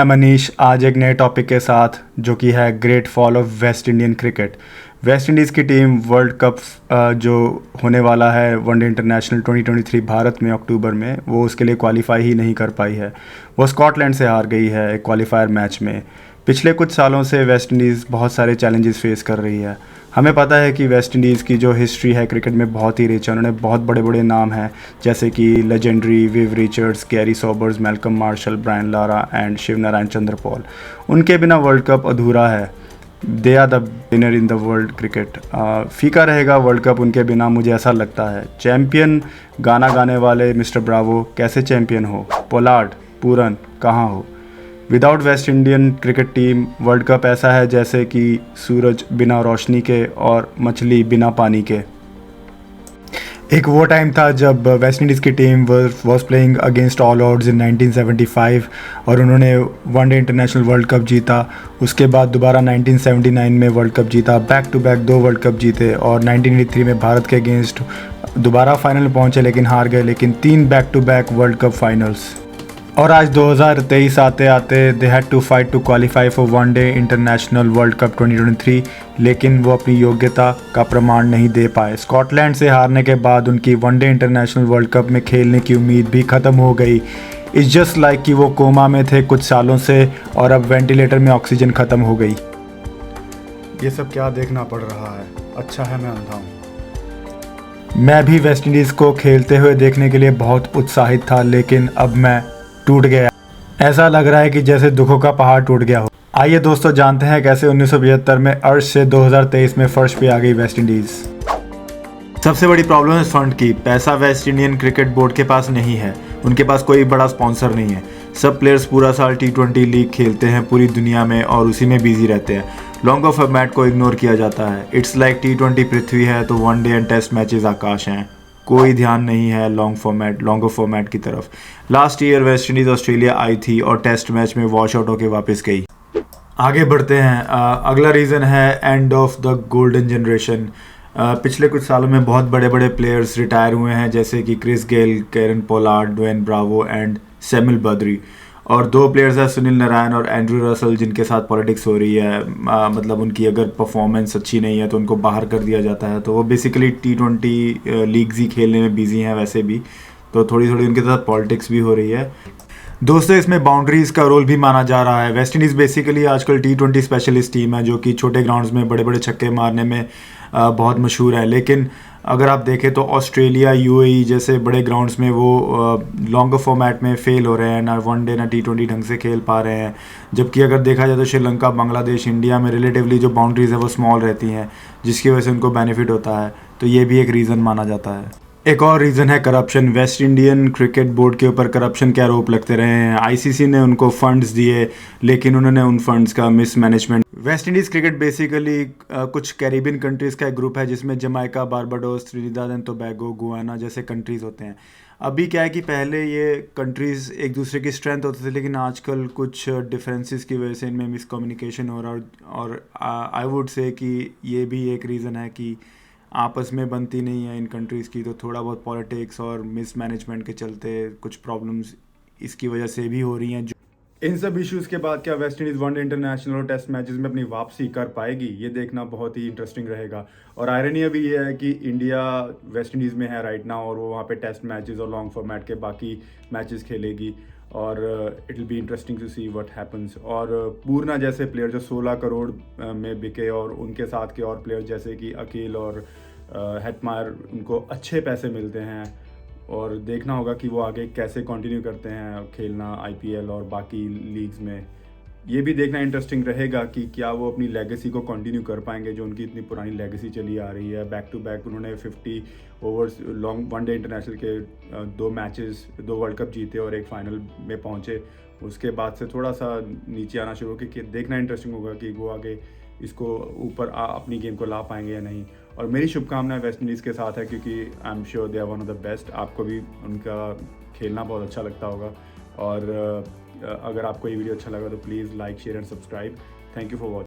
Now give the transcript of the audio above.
मैं मनीष आज एक नए टॉपिक के साथ जो कि है great fall of West Indian cricket. Waste Indies की टीम वर्ल्ड कप जो होने वाला है वनडे इंटरनेशनल 2023 भारत में अक्टूबर में, वो उसके लिए क्वालिफाई ही नहीं कर पाई है। वो स्कॉटलैंड से हार गई है एक क्वालिफायर मैच में। पिछले कुछ सालों से वेस्ट इंडीज़ बहुत सारे चैलेंजेस फेस कर रही है। हमें पता है कि वेस्ट इंडीज़ की जो हिस्ट्री है क्रिकेट में बहुत ही रिच है। उन्होंने बहुत बड़े बड़े नाम हैं जैसे कि legendary Viv Richards, Garry Sobers, Malcolm Marshall, Brian Lara and Shivnarine Chanderpaul. उनके बिना वर्ल्ड कप अधूरा है। They are the winner in the world cricket. फीका रहेगा वर्ल्ड कप उनके बिना, मुझे ऐसा लगता है। चैम्पियन गाना गाने वाले मिस्टर ब्रावो कैसे चैम्पियन हो? पोलार्ड, पूरन कहाँ हो? Without West Indian cricket team world cup ऐसा है जैसे कि सूरज बिना रोशनी के और मछली बिना पानी के। एक वो टाइम था जब वेस्ट इंडीज़ की team was playing against all odds in 1975 और उन्होंने वनडे इंटरनेशनल वर्ल्ड कप जीता। उसके बाद दोबारा 1979 में वर्ल्ड कप जीता। Back to back 2 world cup जीते और 1983 में भारत के अगेंस्ट दोबारा फाइनल पहुंचे लेकिन हार गए। लेकिन 3 back to back world cup finals. और आज 2023 आते आते they had to fight to qualify for one day international world cup 2023, लेकिन वो अपनी योग्यता का प्रमाण नहीं दे पाए। स्कॉटलैंड से हारने के बाद उनकी वनडे इंटरनेशनल वर्ल्ड कप में खेलने की उम्मीद भी ख़त्म हो गई। इट्स जस्ट लाइक कि वो कोमा में थे कुछ सालों से और अब वेंटिलेटर में ऑक्सीजन ख़त्म हो गई। ये सब क्या देखना पड़ रहा है? अच्छा है मैं अंधा हूँ। मैं भी वेस्ट इंडीज़ को खेलते हुए देखने के लिए बहुत उत्साहित था, लेकिन अब मैं टूट गया। ऐसा लग रहा है कि जैसे दुखों का पहाड़ टूट गया हो। आइए दोस्तों जानते हैं कैसे 1975 में अर्श से 2023 में फर्श पे आ गई वेस्ट इंडीज़। सबसे बड़ी प्रॉब्लम है फंड की। पैसा वेस्ट इंडियन क्रिकेट बोर्ड के पास नहीं है। उनके पास कोई बड़ा स्पॉन्सर नहीं है। सब प्लेयर्स पूरा साल T20 लीग खेलते हैं पूरी दुनिया में और उसी में बिजी रहते हैं। लॉन्गर फॉर्मेट को इग्नोर किया जाता है। इट्स लाइक T20 पृथ्वी है तो वनडे एंड टेस्ट मैचेस आकाश हैं। कोई ध्यान नहीं है लॉन्गर फॉर्मेट की तरफ। Last year West Indies Australia आई थी और टेस्ट मैच में वॉश आउट होकर वापस गई। आगे बढ़ते हैं। अगला रीज़न है end of the golden generation. पिछले कुछ सालों में बहुत बड़े बड़े प्लेयर्स रिटायर हुए हैं जैसे कि Chris Gayle, Kieron Pollard, Dwayne Bravo and Samuel Badree. और 2 प्लेयर्स हैं सुनील नारायण और एंड्रू रसल जिनके साथ पॉलिटिक्स हो रही है। मतलब उनकी अगर परफॉर्मेंस अच्छी नहीं है तो उनको बाहर कर दिया जाता है। तो वो बेसिकली T20 लीग्स ही खेलने में बिजी हैं वैसे भी, तो थोड़ी थोड़ी उनके साथ पॉलिटिक्स भी हो रही है। दोस्तों इसमें बाउंड्रीज़ का रोल भी माना जा रहा है। वेस्ट इंडीज़ बेसिकली आजकल T20 स्पेशलिस्ट टीम है जो कि छोटे ग्राउंड्स में बड़े बड़े छक्के मारने में बहुत मशहूर है। लेकिन अगर आप देखें तो ऑस्ट्रेलिया, UAE जैसे बड़े ग्राउंड्स में वो लॉन्गर फॉर्मेट में फेल हो रहे हैं। ना वनडे ना T20 ढंग से खेल पा रहे हैं। जबकि अगर देखा जाए तो श्रीलंका, बांग्लादेश, इंडिया में रिलेटिवली जो बाउंड्रीज़ है वो स्मॉल रहती हैं जिसकी वजह से उनको बेनिफिट होता है। तो ये भी एक रीज़न माना जाता है। एक और रीज़न है corruption. West Indian cricket board के ऊपर करप्शन के आरोप लगते रहे हैं। ICC ने उनको फंड्स दिए लेकिन उन्होंने उन फंड्स का mismanagement. West Indies cricket basically कुछ कैरिबियन कंट्रीज़ का एक ग्रुप है जिसमें Jamaica, Barbados, Trinidad and Tobago, Guyana जैसे कंट्रीज़ होते हैं। अभी क्या है कि पहले ये कंट्रीज़ एक दूसरे की स्ट्रेंथ होते थे लेकिन आजकल कुछ डिफरेंसेस की वजह से इनमें मिसकम्युनिकेशन हो रहा है। और आई वुड से कि ये भी एक रीज़न है कि आपस में बनती नहीं है इन कंट्रीज़ की। तो थोड़ा बहुत पॉलिटिक्स और मिसमैनेजमेंट के चलते कुछ प्रॉब्लम्स इसकी वजह से भी हो रही हैं। इन सब इश्यूज़ के बाद क्या वेस्ट इंडीज़ वनडे इंटरनेशनल और टेस्ट मैचेस में अपनी वापसी कर पाएगी? ये देखना बहुत ही इंटरेस्टिंग रहेगा। और आयरनी अभी ये है कि इंडिया वेस्ट इंडीज़ में है राइट नाउ और वो वहाँ पे टेस्ट मैचेस और लॉन्ग फॉर्मेट के बाकी मैचेस खेलेगी और it will be interesting to see what happens. और पूर्णा जैसे प्लेयर जो 16 करोड़ में बिके और उनके साथ के और प्लेयर जैसे कि अकील और हेटमायर, उनको अच्छे पैसे मिलते हैं और देखना होगा कि वो आगे कैसे कंटिन्यू करते हैं खेलना IPL और बाकी लीग्स में। ये भी देखना इंटरेस्टिंग रहेगा कि क्या वो अपनी लेगेसी को कंटिन्यू कर पाएंगे जो उनकी इतनी पुरानी लेगेसी चली आ रही है। बैक टू बैक उन्होंने 50 ओवर्स लॉन्ग वनडे इंटरनेशनल के 2 मैचेस, 2 वर्ल्ड कप जीते और एक फाइनल में पहुंचे। उसके बाद से थोड़ा सा नीचे आना शुरू कि देखना इंटरेस्टिंग होगा कि वो आगे इसको ऊपर अपनी गेम को ला पाएंगे या नहीं। और मेरी शुभकामनाएं वेस्ट इंडीज़ के साथ है क्योंकि I am sure they are one of the best. आपको भी उनका खेलना बहुत अच्छा लगता होगा। और अगर आपको ये वीडियो अच्छा लगा तो please like, share and subscribe. Thank you for watching.